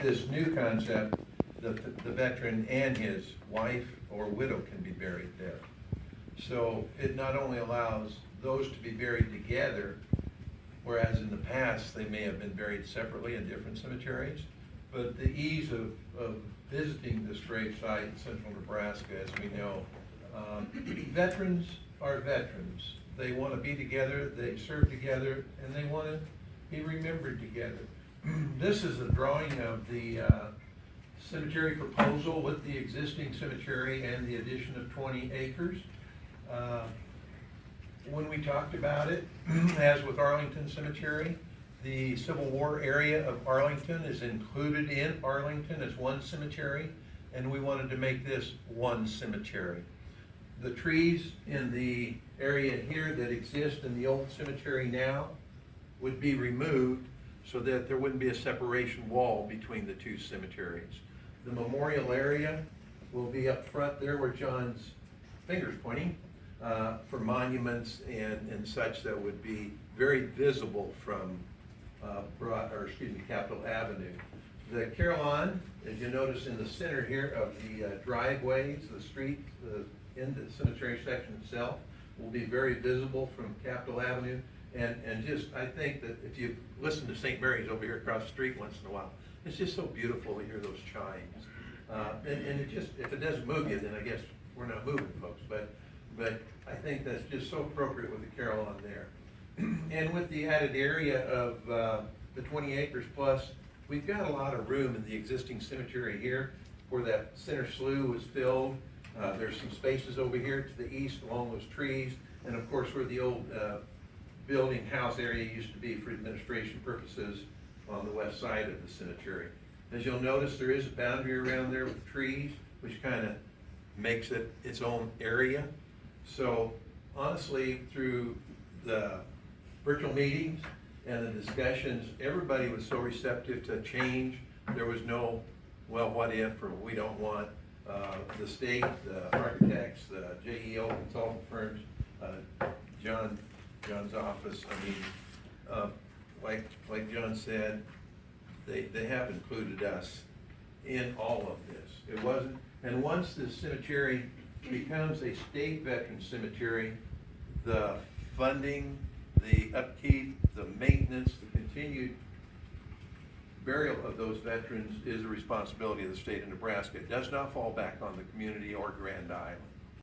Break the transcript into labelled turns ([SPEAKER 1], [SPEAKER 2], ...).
[SPEAKER 1] this new concept, the veteran and his wife or widow can be buried there. So it not only allows those to be buried together, whereas in the past they may have been buried separately in different cemeteries, but the ease of visiting this grave site in central Nebraska, as we know, veterans are veterans. They want to be together, they serve together, and they want to be remembered together. This is a drawing of the cemetery proposal with the existing cemetery and the addition of 20 acres. When we talked about it, as with Arlington Cemetery, the Civil War area of Arlington is included in Arlington as one cemetery, and we wanted to make this one cemetery. The trees in the area here that exist in the old cemetery now would be removed so that there wouldn't be a separation wall between the two cemeteries. The memorial area will be up front there where John's finger's pointing, for monuments and such that would be very visible from Capitol Avenue. The Carillon, as you notice in the center here of the driveways, the street in the cemetery section itself, will be very visible from Capitol Avenue. And just, I think that if you listen to St. Mary's over here across the street once in a while, it's just so beautiful to hear those chimes. And it just, if it doesn't move you, then I guess we're not moving, folks. But I think that's just so appropriate with the Carillon there. And with the added area of the 20 acres plus, we've got a lot of room in the existing cemetery here where that center slough was filled. There's some spaces over here to the east along those trees, and of course where the old building house area used to be for administration purposes on the west side of the cemetery. As you'll notice, there is a boundary around there with trees, which kind of makes it its own area. So honestly, through the virtual meetings and the discussions, everybody was so receptive to change. There was no, well, what if, or we don't want. The state, the architects, the JEO consultant firms, John's office, I mean, like John said, they have included us in all of this. It wasn't, and once the cemetery becomes a state veteran cemetery, the funding, the upkeep, the maintenance, the continued burial of those veterans is a responsibility of the state of Nebraska. It does not fall back on the community or Grand Island.